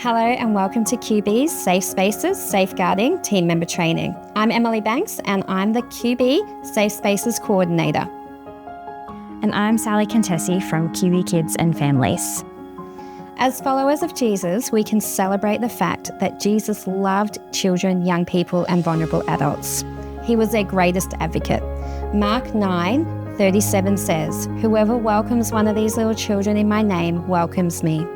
Hello and welcome to QB's Safe Spaces Safeguarding Team Member Training. I'm Emily Banks and I'm the QB Safe Spaces Coordinator. And I'm Sally Contesi from QB Kids and Families. As followers of Jesus, we can celebrate the fact that Jesus loved children, young people and vulnerable adults. He was their greatest advocate. Mark 9:37 says, "Whoever welcomes one of these little children in my name welcomes me."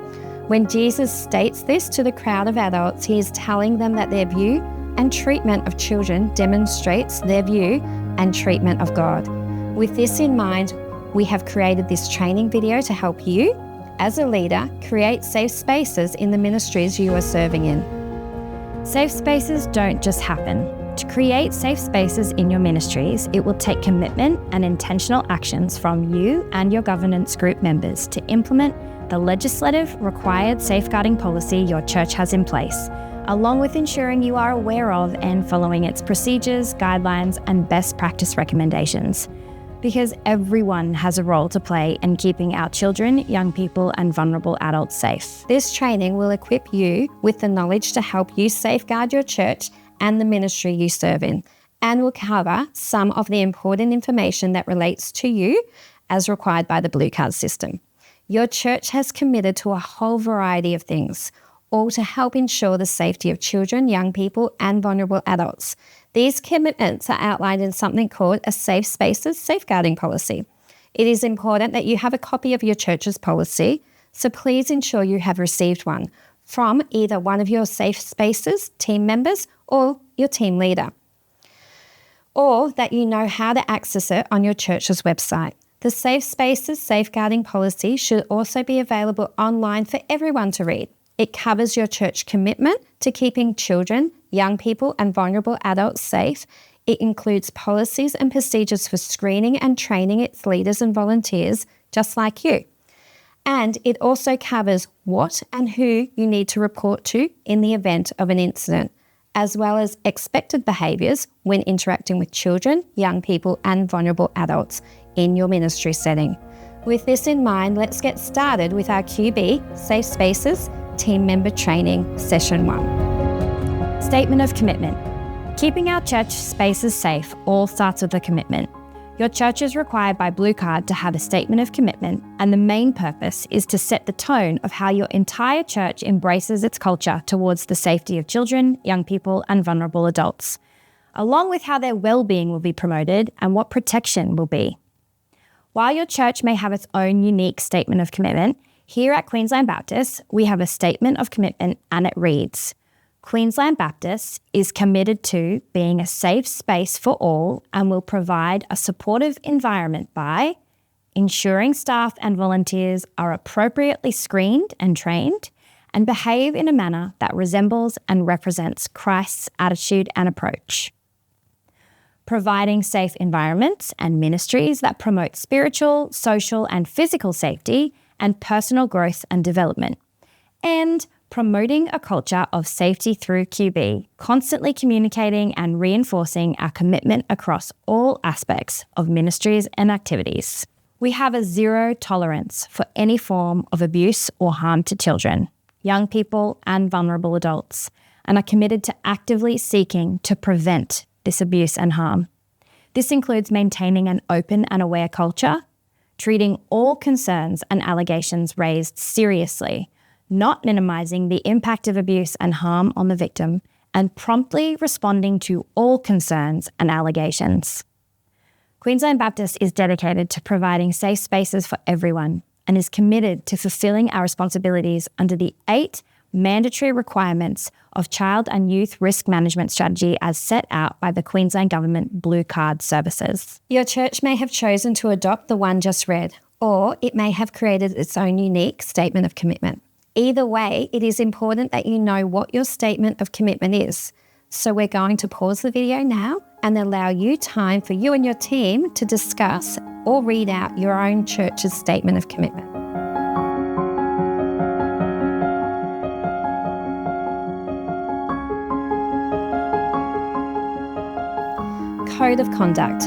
When Jesus states this to the crowd of adults, he is telling them that their view and treatment of children demonstrates their view and treatment of God. With this in mind, we have created this training video to help you, as a leader, create safe spaces in the ministries you are serving in. Safe spaces don't just happen. To create safe spaces in your ministries, it will take commitment and intentional actions from you and your governance group members to implement the legislative required safeguarding policy your church has in place, along with ensuring you are aware of and following its procedures, guidelines, and best practice recommendations. Because everyone has a role to play in keeping our children, young people, and vulnerable adults safe. This training will equip you with the knowledge to help you safeguard your church and the ministry you serve in, and will cover some of the important information that relates to you as required by the Blue Card system. Your church has committed to a whole variety of things, all to help ensure the safety of children, young people, and vulnerable adults. These commitments are outlined in something called a Safe Spaces Safeguarding Policy. It is important that you have a copy of your church's policy, so please ensure you have received one from either one of your Safe Spaces team members or your team leader, or that you know how to access it on your church's website. The Safe Spaces Safeguarding Policy should also be available online for everyone to read. It covers your church commitment to keeping children, young people and vulnerable adults safe. It includes policies and procedures for screening and training its leaders and volunteers, just like you. And it also covers what and who you need to report to in the event of an incident, as well as expected behaviours when interacting with children, young people and vulnerable adults in your ministry setting. With this in mind, let's get started with our QB Safe Spaces Team Member Training Session 1. Statement of commitment. Keeping our church spaces safe all starts with a commitment. Your church is required by Blue Card to have a statement of commitment, and the main purpose is to set the tone of how your entire church embraces its culture towards the safety of children, young people, and vulnerable adults, along with how their well-being will be promoted and what protection will be. While your church may have its own unique statement of commitment, here at Queensland Baptist, we have a statement of commitment and it reads, Queensland Baptist is committed to being a safe space for all and will provide a supportive environment by ensuring staff and volunteers are appropriately screened and trained and behave in a manner that resembles and represents Christ's attitude and approach. Providing safe environments and ministries that promote spiritual, social and physical safety and personal growth and development. And promoting a culture of safety through QB, constantly communicating and reinforcing our commitment across all aspects of ministries and activities. We have a zero tolerance for any form of abuse or harm to children, young people and vulnerable adults, and are committed to actively seeking to prevent this abuse and harm. This includes maintaining an open and aware culture, treating all concerns and allegations raised seriously, not minimising the impact of abuse and harm on the victim, and promptly responding to all concerns and allegations. Queensland Baptist is dedicated to providing safe spaces for everyone and is committed to fulfilling our responsibilities under the 8 mandatory requirements of Child and Youth Risk Management Strategy as set out by the Queensland Government Blue Card Services. Your church may have chosen to adopt the one just read, or it may have created its own unique statement of commitment. Either way, it is important that you know what your statement of commitment is. So we're going to pause the video now and allow you time for you and your team to discuss or read out your own church's statement of commitment. Code of conduct.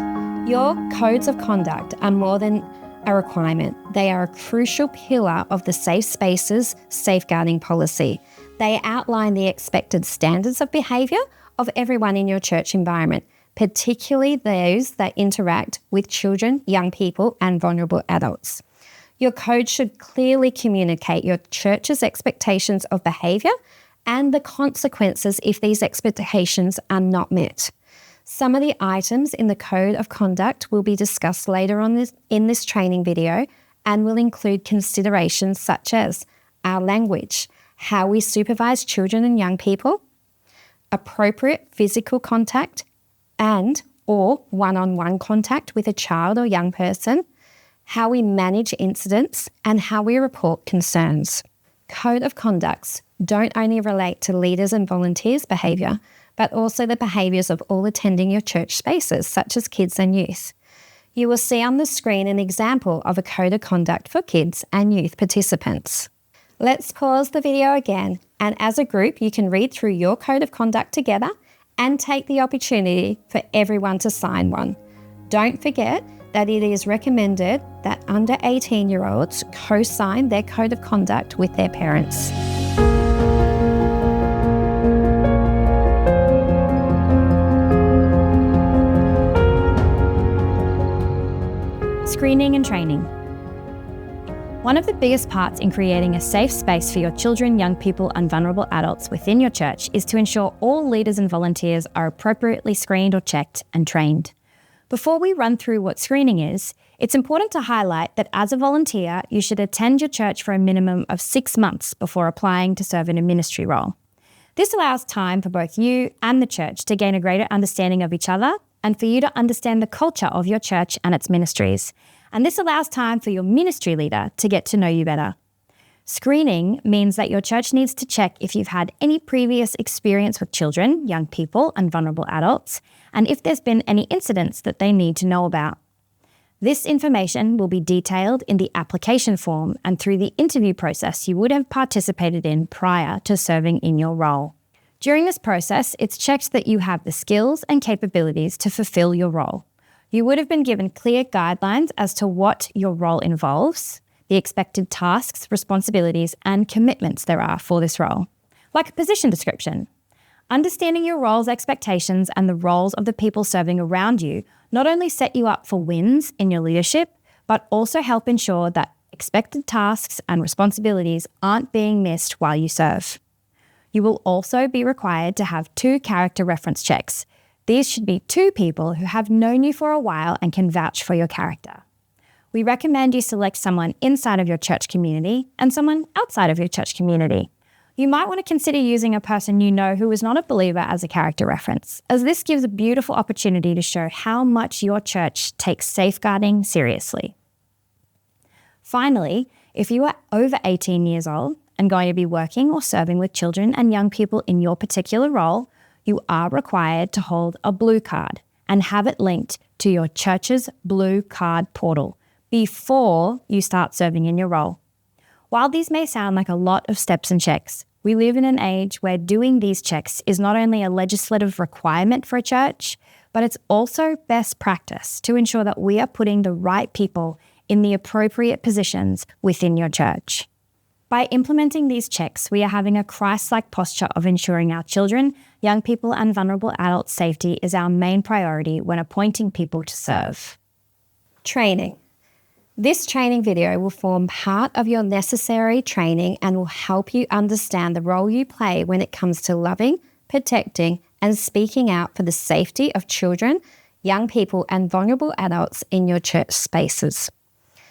Your codes of conduct are more than a requirement. They are a crucial pillar of the Safe Spaces Safeguarding Policy. They outline the expected standards of behaviour of everyone in your church environment, particularly those that interact with children, young people, and vulnerable adults. Your code should clearly communicate your church's expectations of behaviour and the consequences if these expectations are not met. Some of the items in the Code of Conduct will be discussed later on in this training video and will include considerations such as our language, how we supervise children and young people, appropriate physical contact and or one-on-one contact with a child or young person, how we manage incidents, and how we report concerns. Code of Conducts don't only relate to leaders and volunteers' behaviour, but also the behaviours of all attending your church spaces, such as kids and youth. You will see on the screen an example of a Code of Conduct for kids and youth participants. Let's pause the video again, and as a group you can read through your Code of Conduct together and take the opportunity for everyone to sign one. Don't forget that it is recommended that under 18-year-olds co-sign their Code of Conduct with their parents. Screening and training. One of the biggest parts in creating a safe space for your children, young people, and vulnerable adults within your church is to ensure all leaders and volunteers are appropriately screened or checked and trained. Before we run through what screening is, it's important to highlight that as a volunteer, you should attend your church for a minimum of 6 months before applying to serve in a ministry role. This allows time for both you and the church to gain a greater understanding of each other and for you to understand the culture of your church and its ministries. And this allows time for your ministry leader to get to know you better. Screening means that your church needs to check if you've had any previous experience with children, young people, and vulnerable adults, and if there's been any incidents that they need to know about. This information will be detailed in the application form and through the interview process you would have participated in prior to serving in your role. During this process, it's checked that you have the skills and capabilities to fulfill your role. You would have been given clear guidelines as to what your role involves, the expected tasks, responsibilities, and commitments there are for this role, like a position description. Understanding your role's expectations and the roles of the people serving around you not only set you up for wins in your leadership, but also help ensure that expected tasks and responsibilities aren't being missed while you serve. You will also be required to have 2 character reference checks. These should be 2 people who have known you for a while and can vouch for your character. We recommend you select someone inside of your church community and someone outside of your church community. You might want to consider using a person you know who is not a believer as a character reference, as this gives a beautiful opportunity to show how much your church takes safeguarding seriously. Finally, if you are over 18 years old and going to be working or serving with children and young people in your particular role, you are required to hold a blue card and have it linked to your church's blue card portal before you start serving in your role. While these may sound like a lot of steps and checks, we live in an age where doing these checks is not only a legislative requirement for a church, but it's also best practice to ensure that we are putting the right people in the appropriate positions within your church. By implementing these checks, we are having a Christ-like posture of ensuring our children, young people, and vulnerable adults' safety is our main priority when appointing people to serve. Training. This training video will form part of your necessary training and will help you understand the role you play when it comes to loving, protecting, and speaking out for the safety of children, young people, and vulnerable adults in your church spaces.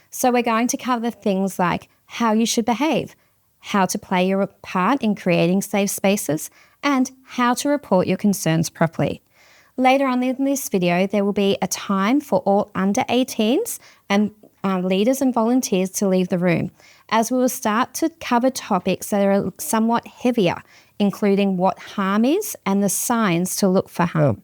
So we're going to cover things like how you should behave, how to play your part in creating safe spaces, and how to report your concerns properly. Later on in this video, there will be a time for all under 18s and leaders and volunteers to leave the room, as we will start to cover topics that are somewhat heavier, including what harm is and the signs to look for harm.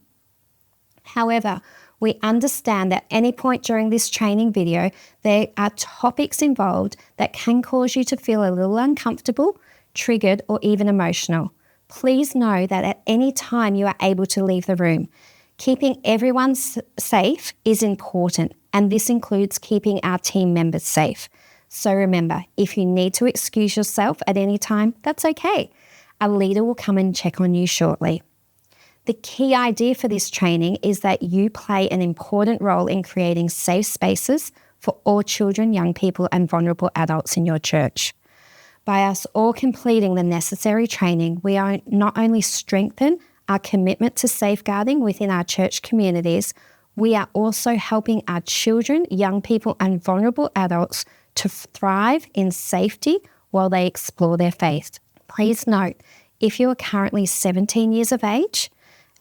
However, we understand that at any point during this training video, there are topics involved that can cause you to feel a little uncomfortable, triggered, or even emotional. Please know that at any time you are able to leave the room. Keeping everyone safe is important, and this includes keeping our team members safe. So remember, if you need to excuse yourself at any time, that's okay. A leader will come and check on you shortly. The key idea for this training is that you play an important role in creating safe spaces for all children, young people, and vulnerable adults in your church. By us all completing the necessary training, we are not only strengthen our commitment to safeguarding within our church communities, we are also helping our children, young people, and vulnerable adults to thrive in safety while they explore their faith. Please note, if you are currently 17 years of age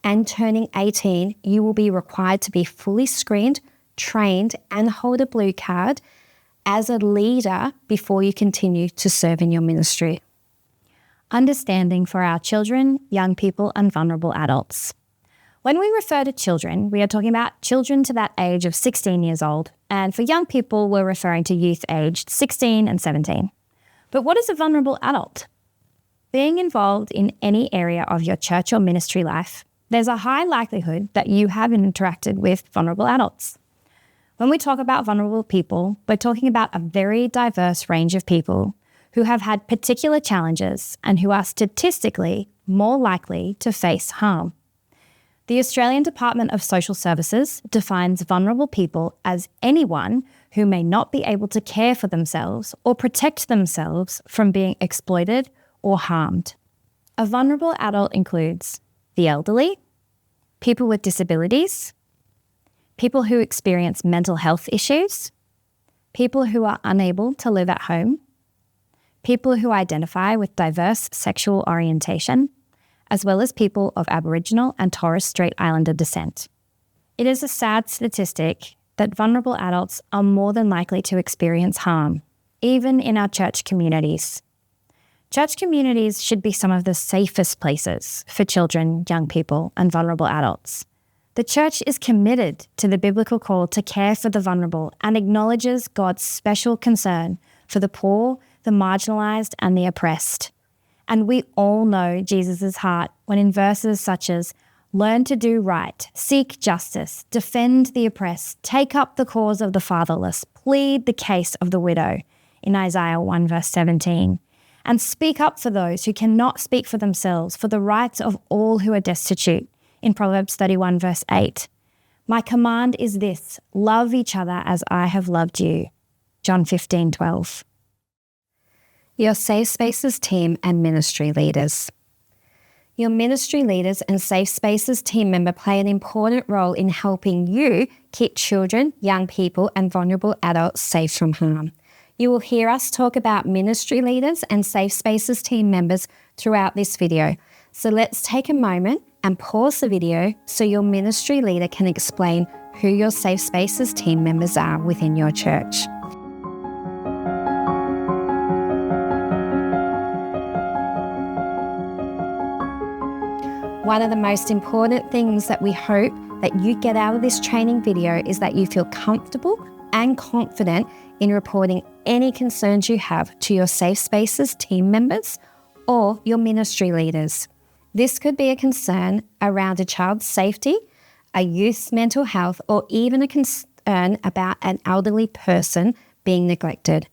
and turning 18, you will be required to be fully screened, trained, and hold a blue card as a leader before you continue to serve in your ministry. Understanding for our children, young people, and vulnerable adults. When we refer to children, we are talking about children to that age of 16 years old, and for young people, we're referring to youth aged 16 and 17. But what is a vulnerable adult? Being involved in any area of your church or ministry life, there's a high likelihood that you have interacted with vulnerable adults. When we talk about vulnerable people, we're talking about a very diverse range of people who have had particular challenges and who are statistically more likely to face harm. The Australian Department of Social Services defines vulnerable people as anyone who may not be able to care for themselves or protect themselves from being exploited or harmed. A vulnerable adult includes the elderly, people with disabilities, people who experience mental health issues, people who are unable to live at home, people who identify with diverse sexual orientation, as well as people of Aboriginal and Torres Strait Islander descent. It is a sad statistic that vulnerable adults are more than likely to experience harm, even in our church communities. Church communities should be some of the safest places for children, young people, and vulnerable adults. The church is committed to the biblical call to care for the vulnerable and acknowledges God's special concern for the poor, the marginalised, and the oppressed. And we all know Jesus' heart when in verses such as, learn to do right, seek justice, defend the oppressed, take up the cause of the fatherless, plead the case of the widow, in Isaiah 1 verse 17, and speak up for those who cannot speak for themselves, for the rights of all who are destitute, in Proverbs 31 verse 8. My command is this, love each other as I have loved you, John 15:12. Your Safe Spaces team and ministry leaders. Your ministry leaders and Safe Spaces team member play an important role in helping you keep children, young people, and vulnerable adults safe from harm. You will hear us talk about ministry leaders and Safe Spaces team members throughout this video. So let's take a moment and pause the video so your ministry leader can explain who your Safe Spaces team members are within your church. One of the most important things that we hope that you get out of this training video is that you feel comfortable and confident in reporting any concerns you have to your Safe Spaces team members or your ministry leaders. This could be a concern around a child's safety, a youth's mental health, or even a concern about an elderly person being neglected.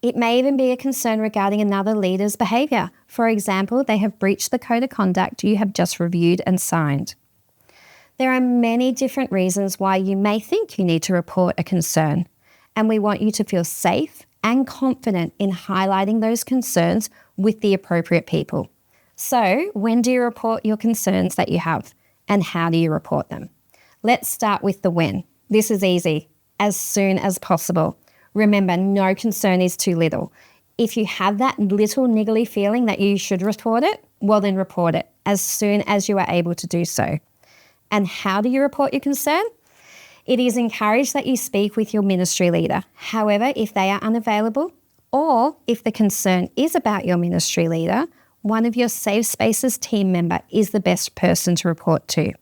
It may even be a concern regarding another leader's behaviour. For example, they have breached the code of conduct you have just reviewed and signed. There are many different reasons why you may think you need to report a concern, and we want you to feel safe and confident in highlighting those concerns with the appropriate people. So, when do you report your concerns that you have, and how do you report them? Let's start with the when. This is easy. As soon as possible. Remember, no concern is too little. If you have that little niggly feeling that you should report it, well then report it as soon as you are able to do so. And how do you report your concern? It is encouraged that you speak with your ministry leader. However, if they are unavailable, or if the concern is about your ministry leader, one of your Safe Spaces team member is the best person to report to.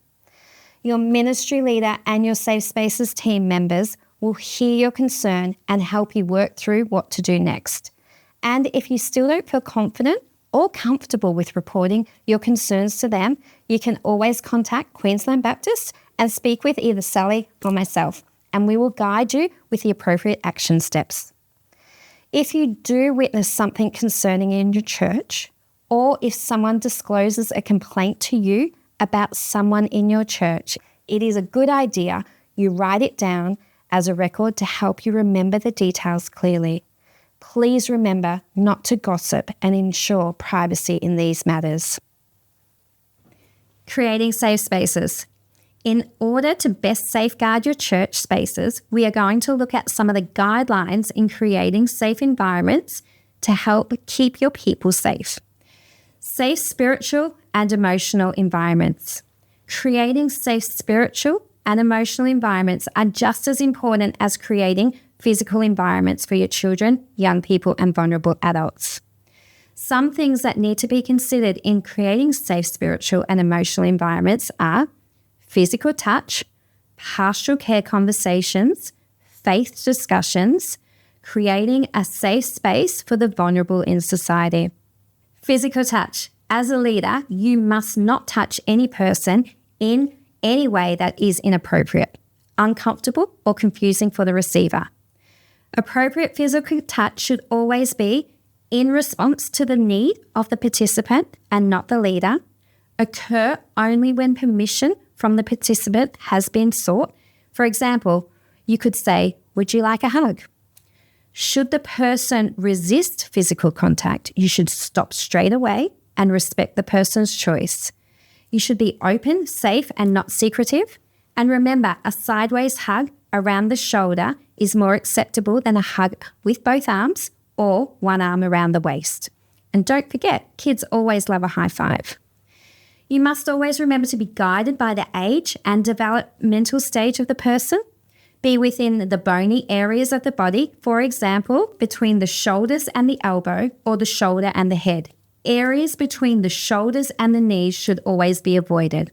Your ministry leader and your Safe Spaces team members will hear your concern and help you work through what to do next. And if you still don't feel confident or comfortable with reporting your concerns to them, you can always contact Queensland Baptist and speak with either Sally or myself, and we will guide you with the appropriate action steps. If you do witness something concerning in your church, or if someone discloses a complaint to you about someone in your church, it is a good idea you write it down as a record to help you remember the details clearly. Please remember not to gossip and ensure privacy in these matters. Creating safe spaces. In order to best safeguard your church spaces, we are going to look at some of the guidelines in creating safe environments to help keep your people safe. Safe spiritual and emotional environments. Creating safe spiritual and emotional environments are just as important as creating physical environments for your children, young people, and vulnerable adults. Some things that need to be considered in creating safe spiritual and emotional environments are physical touch, pastoral care conversations, faith discussions, creating a safe space for the vulnerable in society. Physical touch. As a leader, you must not touch any person in any way that is inappropriate, uncomfortable, or confusing for the receiver. Appropriate physical touch should always be in response to the need of the participant and not the leader, occur only when permission from the participant has been sought. For example, you could say, "Would you like a hug?" Should the person resist physical contact, you should stop straight away and respect the person's choice. You should be open, safe, and not secretive. And remember, a sideways hug around the shoulder is more acceptable than a hug with both arms or one arm around the waist. And don't forget, kids always love a high five. You must always remember to be guided by the age and developmental stage of the person. Be within the bony areas of the body, for example, between the shoulders and the elbow or the shoulder and the head. Areas between the shoulders and the knees should always be avoided.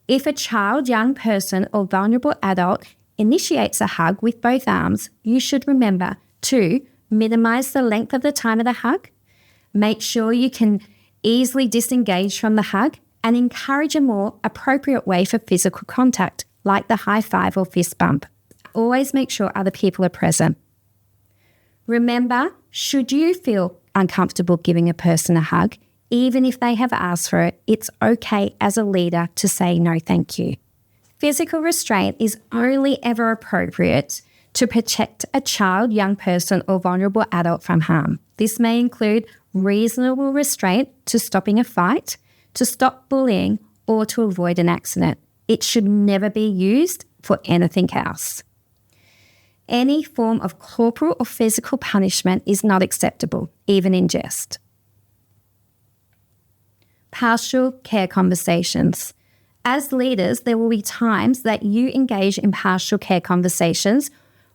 If a child, young person, or vulnerable adult initiates a hug with both arms, you should remember to minimize the length of the time of the hug, make sure you can easily disengage from the hug, and encourage a more appropriate way for physical contact, like the high five or fist bump. Always make sure other people are present. Remember, should you feel uncomfortable giving a person a hug, even if they have asked for it, it's okay as a leader to say no thank you. Physical restraint is only ever appropriate to protect a child, young person, or vulnerable adult from harm. This may include reasonable restraint to stopping a fight, to stop bullying, or to avoid an accident. It should never be used for anything else. Any form of corporal or physical punishment is not acceptable, even in jest. Pastoral care conversations. As leaders, there will be times that you engage in pastoral care conversations.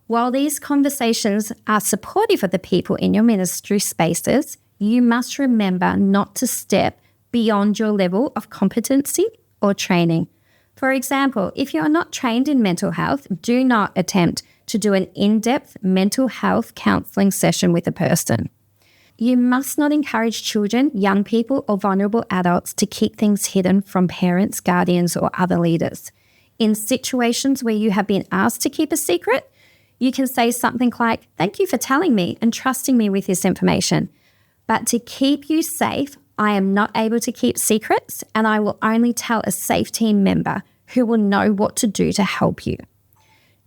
While these conversations are supportive of the people in your ministry spaces, you must remember not to step beyond your level of competency or training. For example, if you are not trained in mental health, do not attempt to do an in-depth mental health counselling session with a person. You must not encourage children, young people, or vulnerable adults to keep things hidden from parents, guardians, or other leaders. In situations where you have been asked to keep a secret, you can say something like, "Thank you for telling me and trusting me with this information. But to keep you safe, I am not able to keep secrets, and I will only tell a safe team member who will know what to do to help you."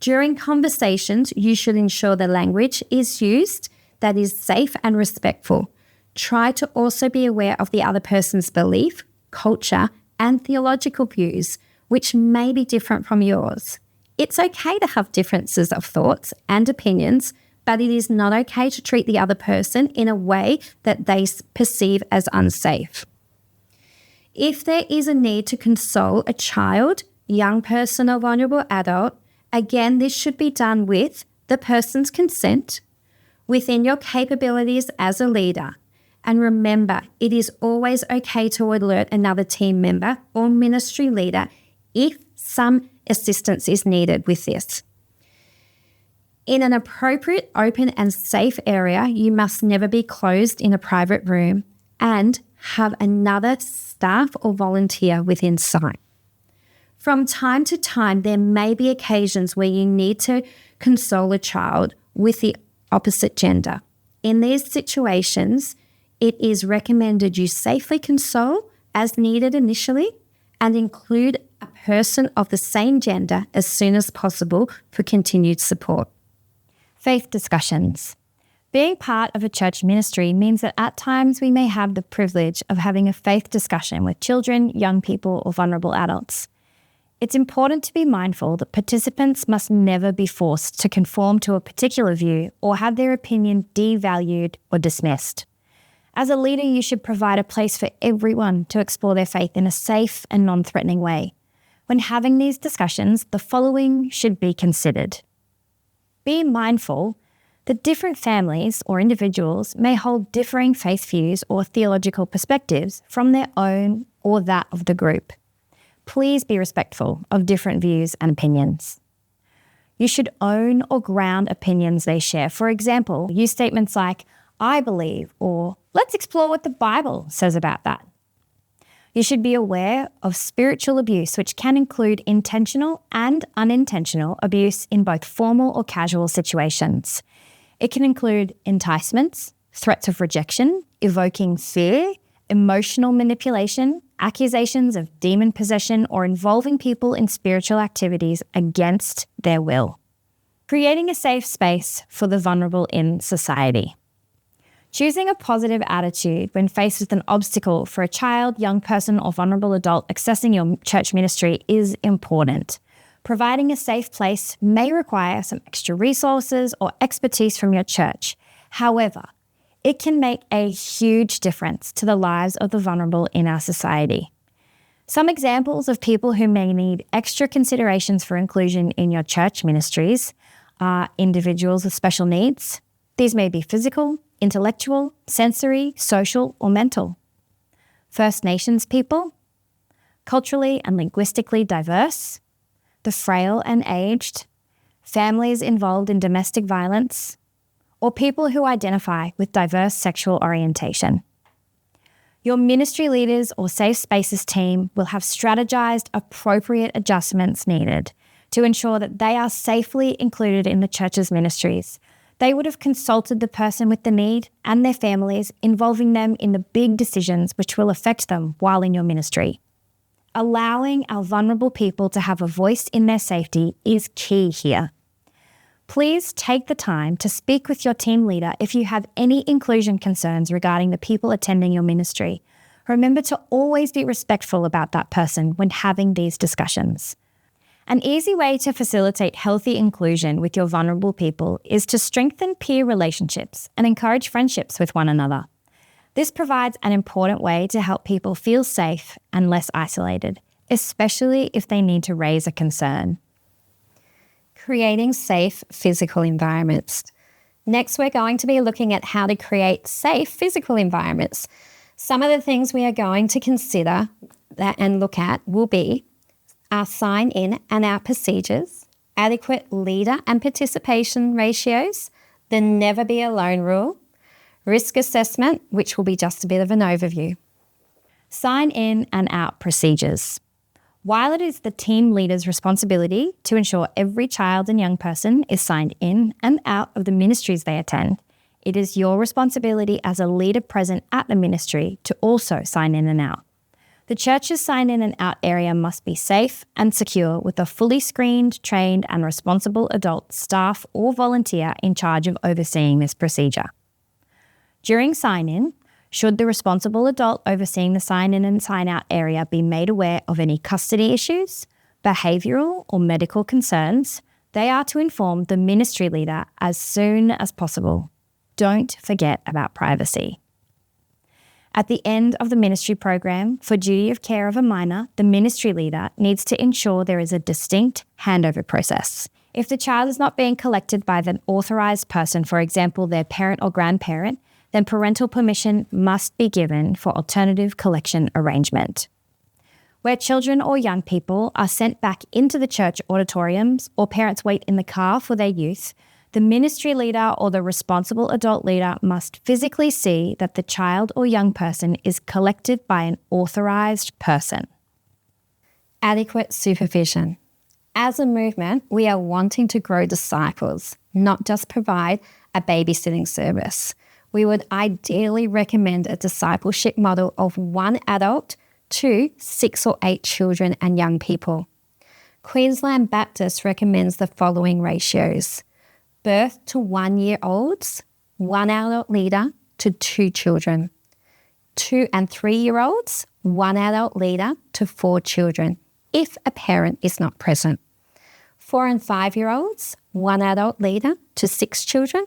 During conversations, you should ensure the language is used that is safe and respectful. Try to also be aware of the other person's belief, culture, and theological views, which may be different from yours. It's okay to have differences of thoughts and opinions, but it is not okay to treat the other person in a way that they perceive as unsafe. If there is a need to console a child, young person, or vulnerable adult, again, this should be done with the person's consent, within your capabilities as a leader. And remember, it is always okay to alert another team member or ministry leader if some assistance is needed with this. In an appropriate, open, and safe area, you must never be closed in a private room and have another staff or volunteer within sight. From time to time, there may be occasions where you need to console a child with the opposite gender. In these situations, It is recommended you safely console as needed initially and include a person of the same gender as soon as possible for continued support. Faith discussions. Being part of a church ministry means that at times we may have the privilege of having a faith discussion with children, young people, or vulnerable adults. It's important to be mindful that participants must never be forced to conform to a particular view or have their opinion devalued or dismissed. As a leader, you should provide a place for everyone to explore their faith in a safe and non-threatening way. When having these discussions, the following should be considered. Be mindful that different families or individuals may hold differing faith views or theological perspectives from their own or that of the group. Please be respectful of different views and opinions. You should own or ground opinions they share. For example, use statements like, "I believe," or "let's explore what the Bible says about that." You should be aware of spiritual abuse, which can include intentional and unintentional abuse in both formal or casual situations. It can include enticements, threats of rejection, evoking fear, emotional manipulation, accusations of demon possession, or involving people in spiritual activities against their will. Creating a safe space for the vulnerable in society. Choosing a positive attitude when faced with an obstacle for a child, young person, or vulnerable adult accessing your church ministry is important. Providing a safe place may require some extra resources or expertise from your church. However, it can make a huge difference to the lives of the vulnerable in our society. Some examples of people who may need extra considerations for inclusion in your church ministries are individuals with special needs. These may be physical, intellectual, sensory, social, or mental. First Nations people, culturally and linguistically diverse, the frail and aged, families involved in domestic violence, or people who identify with diverse sexual orientation. Your ministry leaders or safe spaces team will have strategized appropriate adjustments needed to ensure that they are safely included in the church's ministries. They would have consulted the person with the need and their families, involving them in the big decisions which will affect them while in your ministry. Allowing our vulnerable people to have a voice in their safety is key here. Please take the time to speak with your team leader if you have any inclusion concerns regarding the people attending your ministry. Remember to always be respectful about that person when having these discussions. An easy way to facilitate healthy inclusion with your vulnerable people is to strengthen peer relationships and encourage friendships with one another. This provides an important way to help people feel safe and less isolated, especially if they need to raise a concern. Creating safe physical environments. Next, we're going to be looking at how to create safe physical environments. Some of the things we are going to consider and look at will be our sign-in and out procedures, adequate leader and participation ratios, the never be alone rule, risk assessment, which will be just a bit of an overview. Sign-in and out procedures. While it is the team leader's responsibility to ensure every child and young person is signed in and out of the ministries they attend, it is your responsibility as a leader present at the ministry to also sign in and out. The church's sign-in and out area must be safe and secure with a fully screened, trained and responsible adult staff or volunteer in charge of overseeing this procedure. During sign-in, should the responsible adult overseeing the sign-in and sign-out area be made aware of any custody issues, behavioural or medical concerns, they are to inform the ministry leader as soon as possible. Don't forget about privacy. At the end of the ministry program, for duty of care of a minor, the ministry leader needs to ensure there is a distinct handover process. If the child is not being collected by the authorised person, for example, their parent or grandparent, then parental permission must be given for alternative collection arrangement. Where children or young people are sent back into the church auditoriums or parents wait in the car for their youth, the ministry leader or the responsible adult leader must physically see that the child or young person is collected by an authorised person. Adequate supervision. As a movement, we are wanting to grow disciples, not just provide a babysitting service. we would ideally recommend a discipleship model of 1 adult to 6 or 8 children and young people. Queensland Baptist recommends the following ratios: birth to 1-year-olds, 1 adult leader to 2 children; 2 and 3-year-olds, 1 adult leader to 4 children, if a parent is not present; 4 and 5-year-olds, 1 adult leader to 6 children;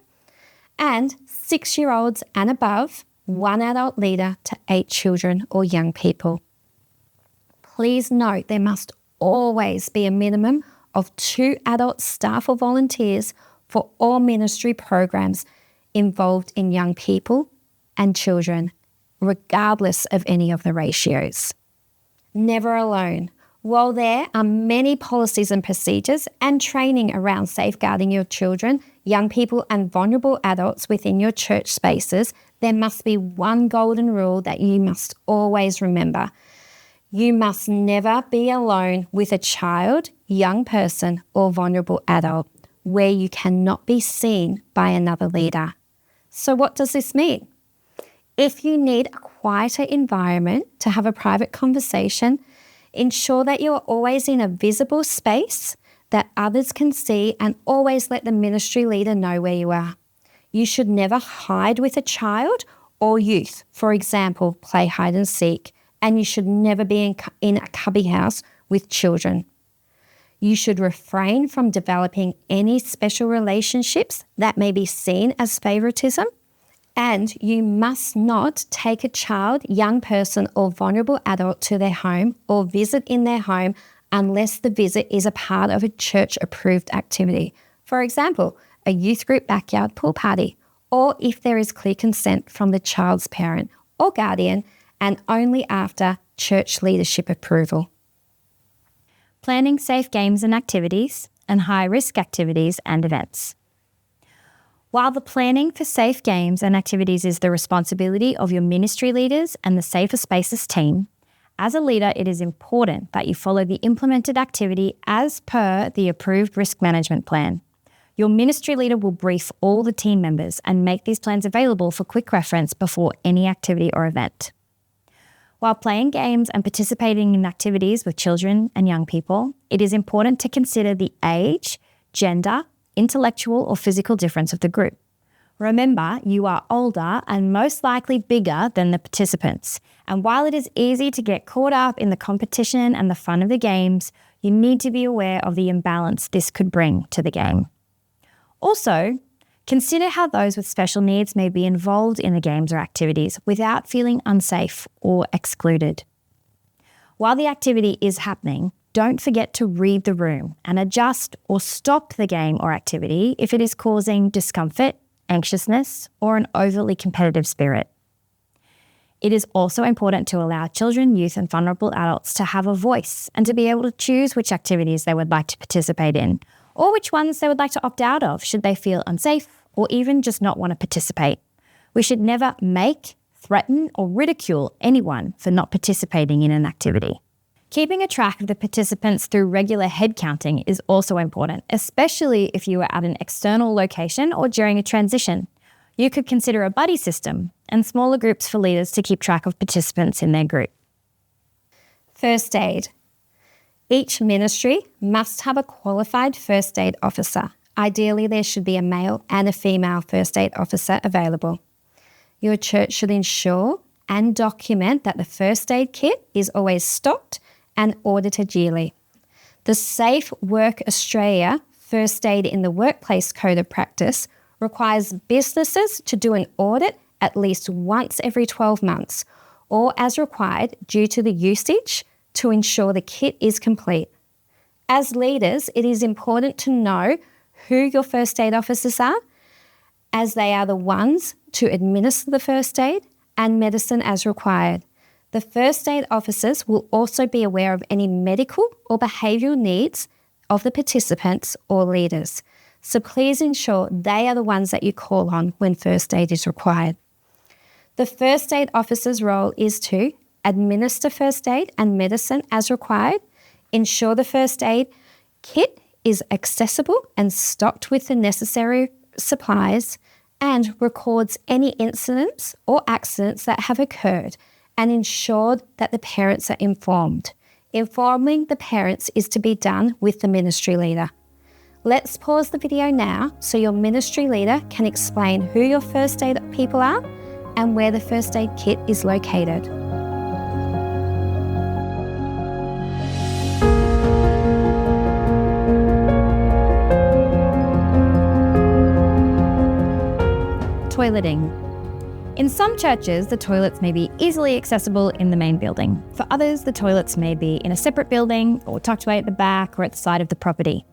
and 6-year-olds and above, 1 adult leader to 8 children or young people. Please note there must always be a minimum of 2 adult staff or volunteers for all ministry programs involved in young people and children, regardless of any of the ratios. Never alone. While there are many policies and procedures and training around safeguarding your children, young people and vulnerable adults within your church spaces, there must be one golden rule that you must always remember. You must never be alone with a child, young person, or vulnerable adult where you cannot be seen by another leader. So what does this mean? If you need a quieter environment to have a private conversation, ensure that you are always in a visible space that others can see, and always let the ministry leader know where you are. You should never hide with a child or youth, for example, play hide and seek, and you should never be in a cubby house with children. You should refrain from developing any special relationships that may be seen as favoritism, and you must not take a child, young person, or vulnerable adult to their home or visit in their home unless the visit is a part of a church-approved activity. For example, a youth group backyard pool party, or if there is clear consent from the child's parent or guardian, and only after church leadership approval. Planning safe games and activities, and high-risk activities and events. While the planning for safe games and activities is the responsibility of your ministry leaders and the Safer Spaces team, as a leader, it is important that you follow the implemented activity as per the approved risk management plan. Your ministry leader will brief all the team members and make these plans available for quick reference before any activity or event. While playing games and participating in activities with children and young people, it is important to consider the age, gender, intellectual or physical difference of the group. Remember, you are older and most likely bigger than the participants, and while it is easy to get caught up in the competition and the fun of the games, you need to be aware of the imbalance this could bring to the game. Also, consider how those with special needs may be involved in the games or activities without feeling unsafe or excluded. While the activity is happening, don't forget to read the room and adjust or stop the game or activity if it is causing discomfort, anxiousness, or an overly competitive spirit. It is also important to allow children, youth, and vulnerable adults to have a voice and to be able to choose which activities they would like to participate in, or which ones they would like to opt out of should they feel unsafe or even just not want to participate. We should never make, threaten, or ridicule anyone for not participating in an activity. Keeping a track of the participants through regular head counting is also important, especially if you are at an external location or during a transition. You could consider a buddy system and smaller groups for leaders to keep track of participants in their group. First aid. Each ministry must have a qualified first aid officer. Ideally, there should be a male and a female first aid officer available. Your church should ensure and document that the first aid kit is always stocked and audited yearly. The Safe Work Australia First Aid in the Workplace Code of Practice requires businesses to do an audit at least once every 12 months, or as required due to the usage, to ensure the kit is complete. As leaders, it is important to know who your first aid officers are, as they are the ones to administer the first aid and medicine as required. The first aid officers will also be aware of any medical or behavioural needs of the participants or leaders. So please ensure they are the ones that you call on when first aid is required. The first aid officer's role is to administer first aid and medicine as required, ensure the first aid kit is accessible and stocked with the necessary supplies, and records any incidents or accidents that have occurred and ensure that the parents are informed. Informing the parents is to be done with the ministry leader. Let's pause the video now so your ministry leader can explain who your first aid people are and where the first aid kit is located. Toileting. In some churches, the toilets may be easily accessible in the main building. For others, the toilets may be in a separate building or tucked away at the back or at the side of the property.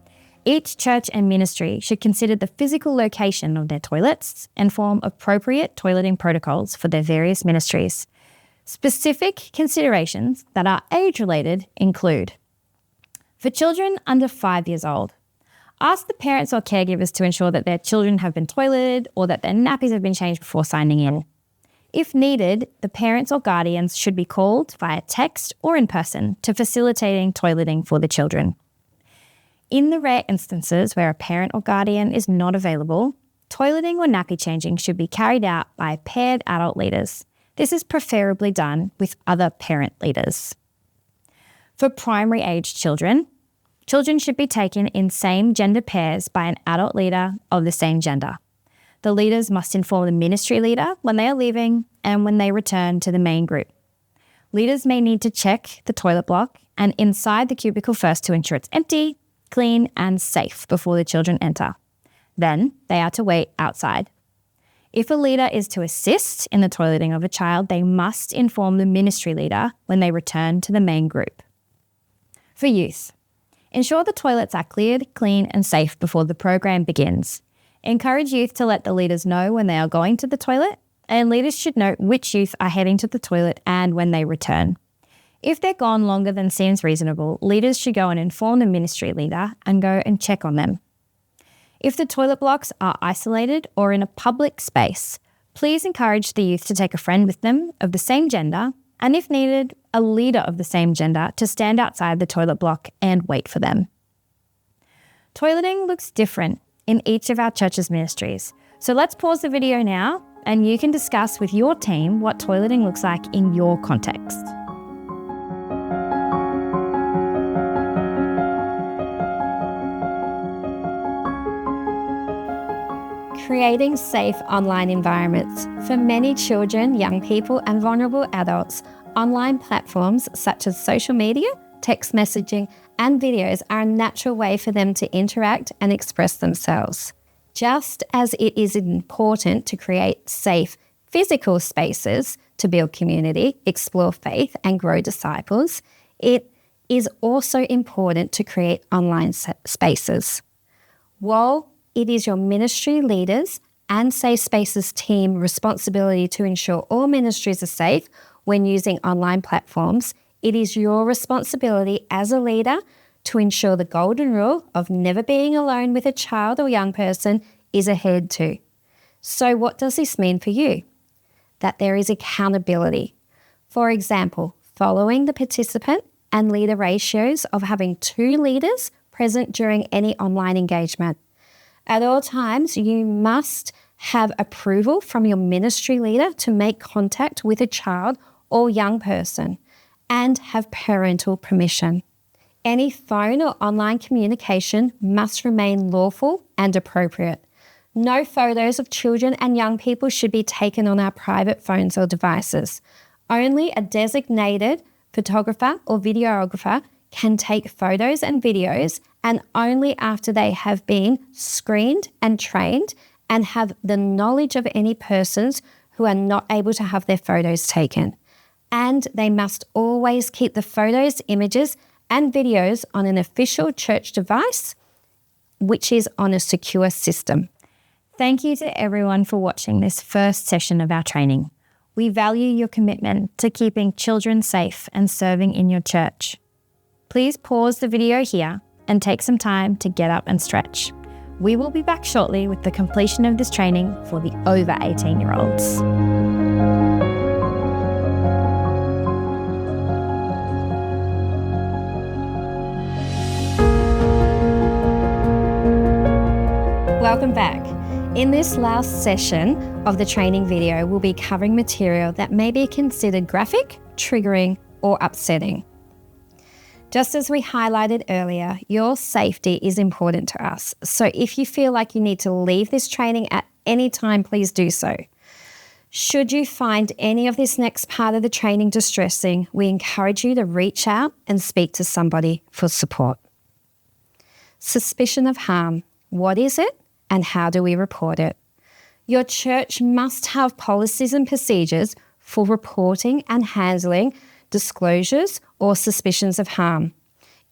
Each church and ministry should consider the physical location of their toilets and form appropriate toileting protocols for their various ministries. Specific considerations that are age-related include: for children under 5 years old, ask the parents or caregivers to ensure that their children have been toileted or that their nappies have been changed before signing in. If needed, the parents or guardians should be called via text or in person to facilitating toileting for the children. In the rare instances where a parent or guardian is not available, toileting or nappy changing should be carried out by paired adult leaders. This is preferably done with other parent leaders. For primary-aged children, children should be taken in same gender pairs by an adult leader of the same gender. The leaders must inform the ministry leader when they are leaving and when they return to the main group. Leaders may need to check the toilet block and inside the cubicle first to ensure it's empty, clean and safe before the children enter. Then they are to wait outside. If a leader is to assist in the toileting of a child, they must inform the ministry leader when they return to the main group. For youth, ensure the toilets are cleared, clean and safe before the program begins. Encourage youth to let the leaders know when they are going to the toilet, and leaders should note which youth are heading to the toilet and when they return. If they're gone longer than seems reasonable, leaders should go and inform the ministry leader and go and check on them. If the toilet blocks are isolated or in a public space, please encourage the youth to take a friend with them of the same gender, and if needed, a leader of the same gender to stand outside the toilet block and wait for them. Toileting looks different in each of our church's ministries, so let's pause the video now and you can discuss with your team what toileting looks like in your context. Creating safe online environments. For many children, young people and vulnerable adults, online platforms such as social media, text messaging and videos are a natural way for them to interact and express themselves. Just as it is important to create safe physical spaces to build community, explore faith and grow disciples, it is also important to create online spaces. While it is your ministry leaders and Safe Spaces team responsibility to ensure all ministries are safe when using online platforms, it is your responsibility as a leader to ensure the golden rule of never being alone with a child or young person is adhered to. So what does this mean for you? That there is accountability. For example, following the participant and leader ratios of having 2 leaders present during any online engagement. At all times, you must have approval from your ministry leader to make contact with a child or young person and have parental permission. Any phone or online communication must remain lawful and appropriate. No photos of children and young people should be taken on our private phones or devices. Only a designated photographer or videographer can take photos and videos, and only after they have been screened and trained and have the knowledge of any persons who are not able to have their photos taken. And they must always keep the photos, images, and videos on an official church device, which is on a secure system. Thank you to everyone for watching this first session of our training. We value your commitment to keeping children safe and serving in your church. Please pause the video here and take some time to get up and stretch. We will be back shortly with the completion of this training for the over 18-year-olds. Welcome back. In this last session of the training video, we'll be covering material that may be considered graphic, triggering, or upsetting. Just as we highlighted earlier, your safety is important to us. So if you feel like you need to leave this training at any time, please do so. Should you find any of this next part of the training distressing, we encourage you to reach out and speak to somebody for support. Suspicion of harm. What is it and how do we report it? Your church must have policies and procedures for reporting and handling disclosures or suspicions of harm,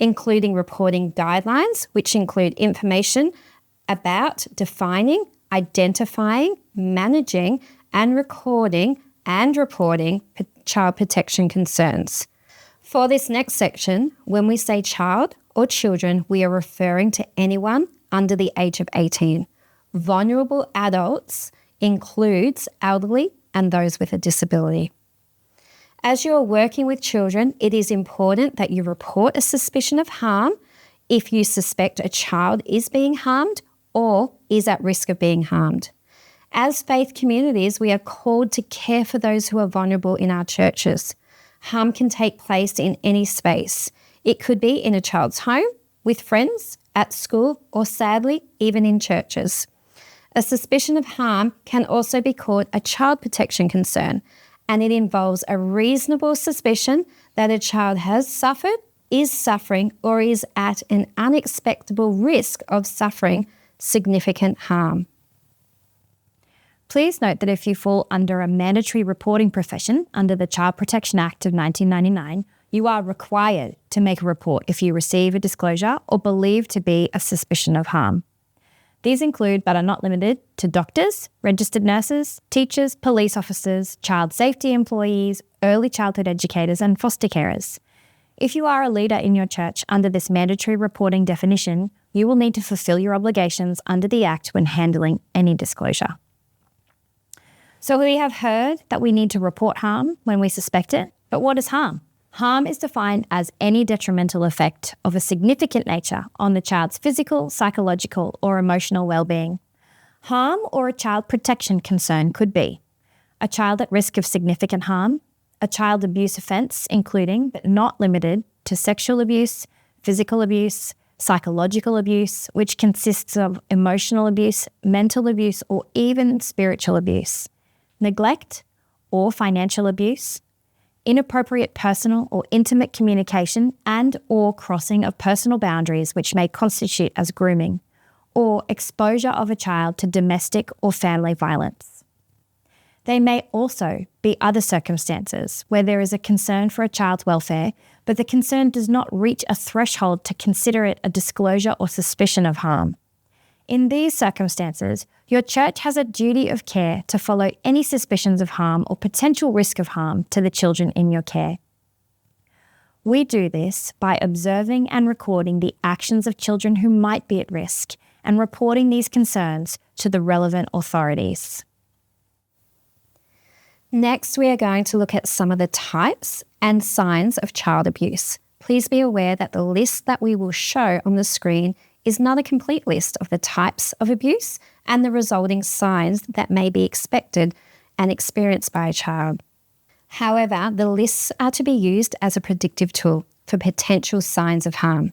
including reporting guidelines, which include information about defining, identifying, managing, and recording and reporting child protection concerns. For this next section, when we say child or children, we are referring to anyone under the age of 18. Vulnerable adults includes elderly and those with a disability. As you are working with children, it is important that you report a suspicion of harm if you suspect a child is being harmed or is at risk of being harmed. As faith communities, we are called to care for those who are vulnerable in our churches. Harm can take place in any space. It could be in a child's home, with friends, at school, or sadly, even in churches. A suspicion of harm can also be called a child protection concern, and it involves a reasonable suspicion that a child has suffered, is suffering, or is at an unexpected risk of suffering significant harm. Please note that if you fall under a mandatory reporting profession under the Child Protection Act of 1999, you are required to make a report if you receive a disclosure or believe to be a suspicion of harm. These include, but are not limited to, doctors, registered nurses, teachers, police officers, child safety employees, early childhood educators, and foster carers. If you are a leader in your church under this mandatory reporting definition, you will need to fulfill your obligations under the Act when handling any disclosure. So we have heard that we need to report harm when we suspect it, but what is harm? Harm is defined as any detrimental effect of a significant nature on the child's physical, psychological, or emotional well-being. Harm or a child protection concern could be a child at risk of significant harm, a child abuse offence, including but not limited to sexual abuse, physical abuse, psychological abuse, which consists of emotional abuse, mental abuse, or even spiritual abuse, neglect or financial abuse, inappropriate personal or intimate communication and or crossing of personal boundaries which may constitute as grooming, or exposure of a child to domestic or family violence. There may also be other circumstances where there is a concern for a child's welfare, but the concern does not reach a threshold to consider it a disclosure or suspicion of harm. In these circumstances, your church has a duty of care to follow any suspicions of harm or potential risk of harm to the children in your care. We do this by observing and recording the actions of children who might be at risk and reporting these concerns to the relevant authorities. Next, we are going to look at some of the types and signs of child abuse. Please be aware that the list that we will show on the screen is not a complete list of the types of abuse and the resulting signs that may be expected and experienced by a child. However, the lists are to be used as a predictive tool for potential signs of harm.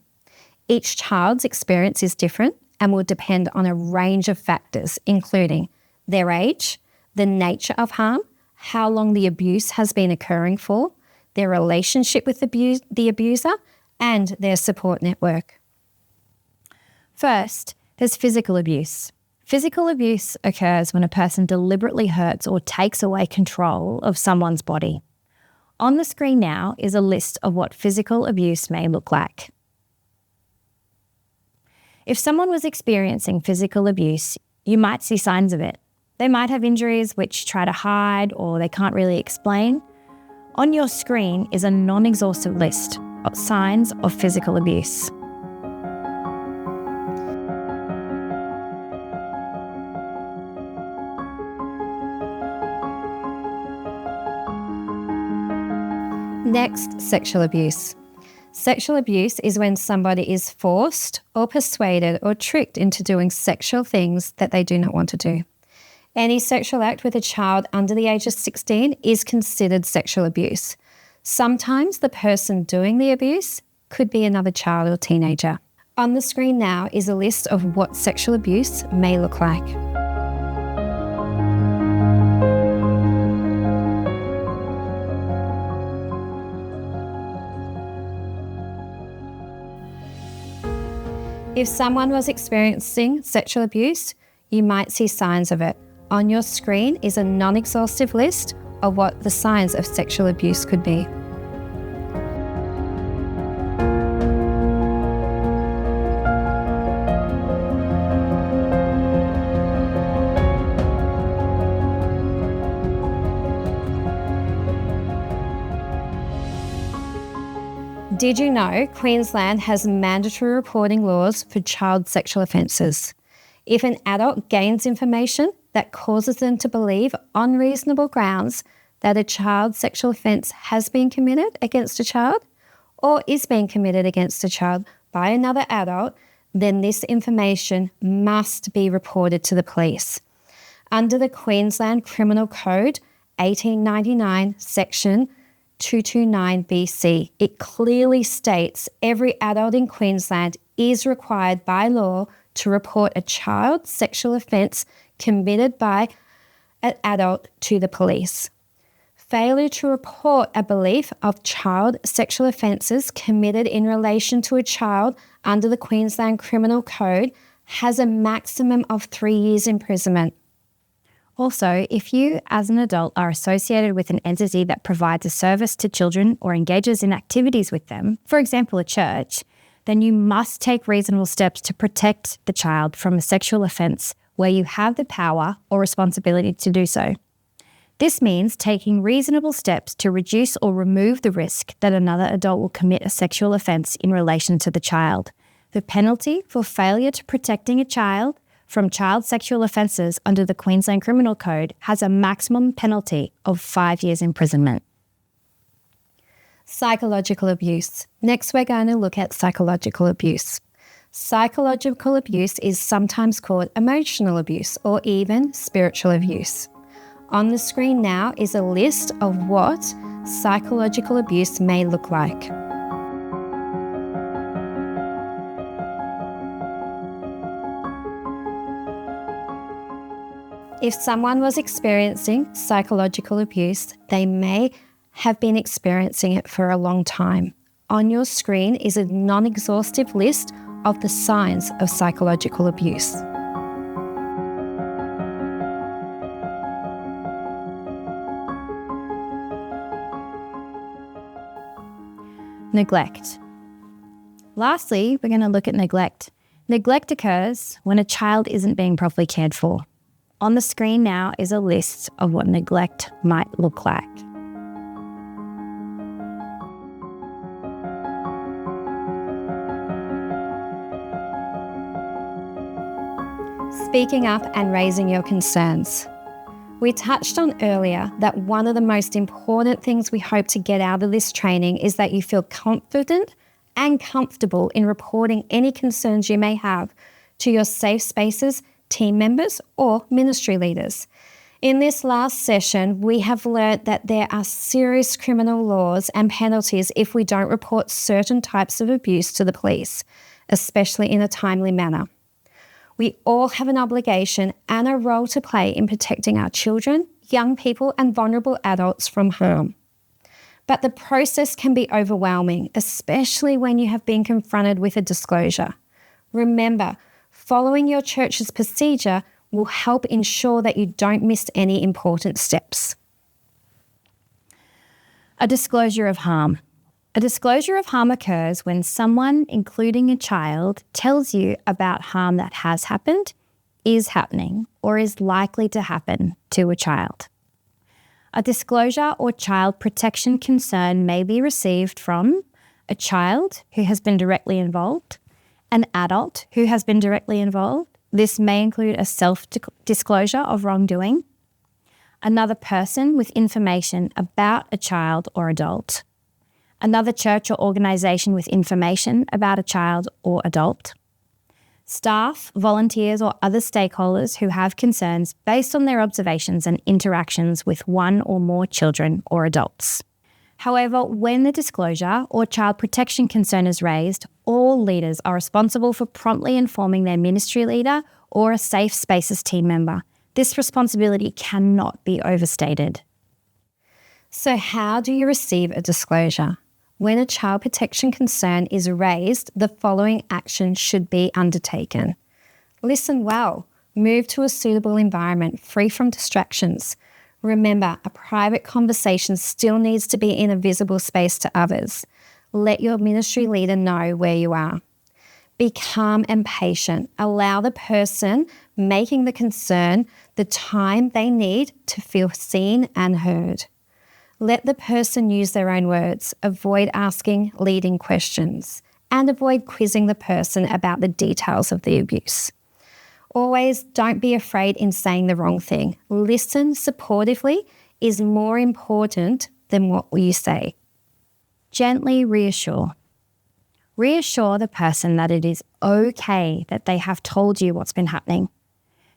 Each child's experience is different and will depend on a range of factors, including their age, the nature of harm, how long the abuse has been occurring for, their relationship with the abuser, and their support network. First, there's physical abuse. Physical abuse occurs when a person deliberately hurts or takes away control of someone's body. On the screen now is a list of what physical abuse may look like. If someone was experiencing physical abuse, you might see signs of it. They might have injuries which try to hide or they can't really explain. On your screen is a non-exhaustive list of signs of physical abuse. Next, sexual abuse. Sexual abuse is when somebody is forced or persuaded or tricked into doing sexual things that they do not want to do. Any sexual act with a child under the age of 16 is considered sexual abuse. Sometimes the person doing the abuse could be another child or teenager. On the screen now is a list of what sexual abuse may look like. If someone was experiencing sexual abuse, you might see signs of it. On your screen is a non-exhaustive list of what the signs of sexual abuse could be. Did you know Queensland has mandatory reporting laws for child sexual offences? If an adult gains information that causes them to believe on reasonable grounds that a child sexual offence has been committed against a child or is being committed against a child by another adult, then this information must be reported to the police. Under the Queensland Criminal Code 1899, Section 229BC, it clearly states every adult in Queensland is required by law to report a child sexual offence committed by an adult to the police. Failure to report a belief of child sexual offences committed in relation to a child under the Queensland Criminal Code has a maximum of 3 years imprisonment. Also, if you as an adult are associated with an entity that provides a service to children or engages in activities with them, for example a church, then you must take reasonable steps to protect the child from a sexual offence where you have the power or responsibility to do so. This means taking reasonable steps to reduce or remove the risk that another adult will commit a sexual offence in relation to the child. The penalty for failure to protecting a child from child sexual offences under the Queensland Criminal Code has a maximum penalty of 5 years imprisonment. Psychological abuse. Next, we're going to look at psychological abuse. Psychological abuse is sometimes called emotional abuse or even spiritual abuse. On the screen now is a list of what psychological abuse may look like. If someone was experiencing psychological abuse, they may have been experiencing it for a long time. On your screen is a non-exhaustive list of the signs of psychological abuse. Neglect. Lastly, we're going to look at neglect. Neglect occurs when a child isn't being properly cared for. On the screen now is a list of what neglect might look like. Speaking up and raising your concerns. We touched on earlier that one of the most important things we hope to get out of this training is that you feel confident and comfortable in reporting any concerns you may have to your safe spaces, team members, or ministry leaders. In this last session, we have learnt that there are serious criminal laws and penalties if we don't report certain types of abuse to the police, especially in a timely manner. We all have an obligation and a role to play in protecting our children, young people, and vulnerable adults from harm. But the process can be overwhelming, especially when you have been confronted with a disclosure. Remember, following your church's procedure will help ensure that you don't miss any important steps. A disclosure of harm. A disclosure of harm occurs when someone, including a child, tells you about harm that has happened, is happening, or is likely to happen to a child. A disclosure or child protection concern may be received from a child who has been directly involved, an adult who has been directly involved. This may include a self-disclosure of wrongdoing, another person with information about a child or adult, another church or organisation with information about a child or adult, staff, volunteers or other stakeholders who have concerns based on their observations and interactions with one or more children or adults. However, when the disclosure or child protection concern is raised, all leaders are responsible for promptly informing their ministry leader or a Safe Spaces team member. This responsibility cannot be overstated. So how do you receive a disclosure? When a child protection concern is raised, the following action should be undertaken. Listen well. Move to a suitable environment, free from distractions. Remember, a private conversation still needs to be in a visible space to others. Let your ministry leader know where you are. Be calm and patient. Allow the person making the concern the time they need to feel seen and heard. Let the person use their own words. Avoid asking leading questions and avoid quizzing the person about the details of the abuse. Always don't be afraid in saying the wrong thing. Listen supportively is more important than what you say. Gently reassure. Reassure the person that it is okay that they have told you what's been happening.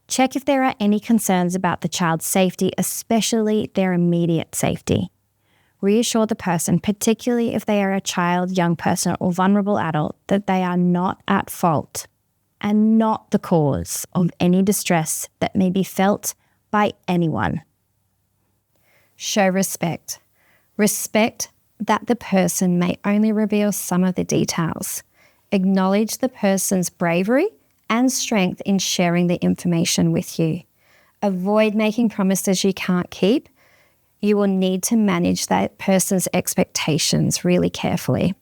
Check if there are any concerns about the child's safety, especially their immediate safety. Reassure the person, particularly if they are a child, young person, or vulnerable adult, that they are not at fault and not the cause of any distress that may be felt by anyone. Show respect. Respect that the person may only reveal some of the details. Acknowledge the person's bravery and strength in sharing the information with you. Avoid making promises you can't keep. You will need to manage that person's expectations really carefully.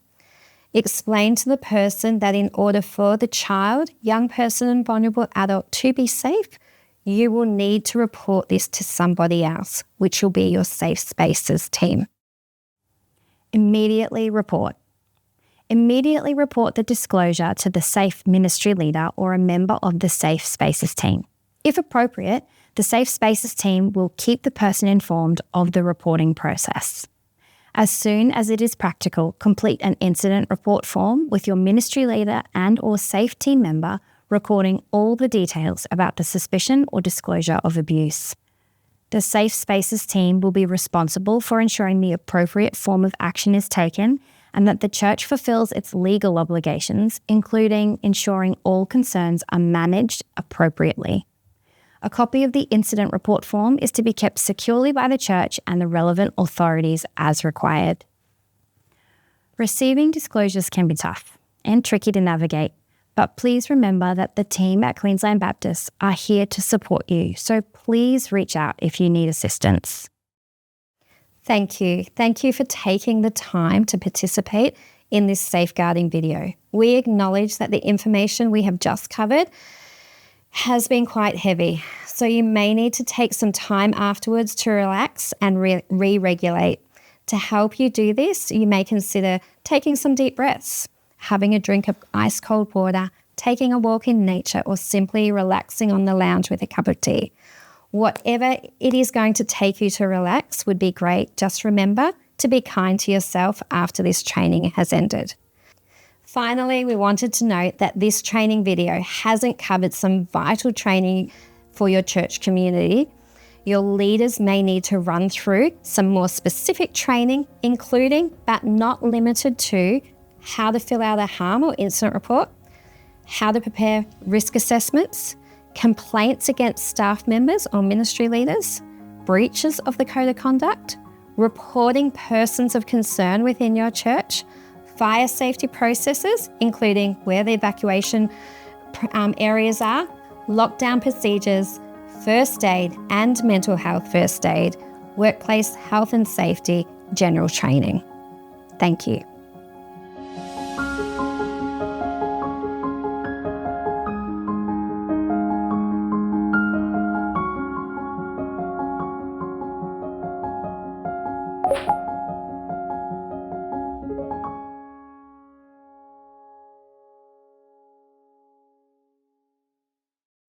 Explain to the person that in order for the child, young person and vulnerable adult to be safe, you will need to report this to somebody else, which will be your Safe Spaces team. Immediately report. Immediately report the disclosure to the Safe Ministry Leader or a member of the Safe Spaces team. If appropriate, the Safe Spaces team will keep the person informed of the reporting process. As soon as it is practical, complete an incident report form with your ministry leader and or SAFE team member recording all the details about the suspicion or disclosure of abuse. The Safe Spaces team will be responsible for ensuring the appropriate form of action is taken and that the church fulfills its legal obligations, including ensuring all concerns are managed appropriately. A copy of the incident report form is to be kept securely by the church and the relevant authorities as required. Receiving disclosures can be tough and tricky to navigate, but please remember that the team at Queensland Baptist are here to support you, so please reach out if you need assistance. Thank you. Thank you for taking the time to participate in this safeguarding video. We acknowledge that the information we have just covered has been quite heavy, so you may need to take some time afterwards to relax and re-regulate. To help you do this, you may consider taking some deep breaths, having a drink of ice-cold water, taking a walk in nature, or simply relaxing on the lounge with a cup of tea. Whatever it is going to take you to relax would be great. Just remember to be kind to yourself after this training has ended. Finally, we wanted to note that this training video hasn't covered some vital training for your church community. Your leaders may need to run through some more specific training, including but not limited to how to fill out a harm or incident report, how to prepare risk assessments, complaints against staff members or ministry leaders, breaches of the code of conduct, reporting persons of concern within your church, fire safety processes, including where the evacuation areas are, lockdown procedures, first aid and mental health first aid, workplace health and safety, general training. Thank you. You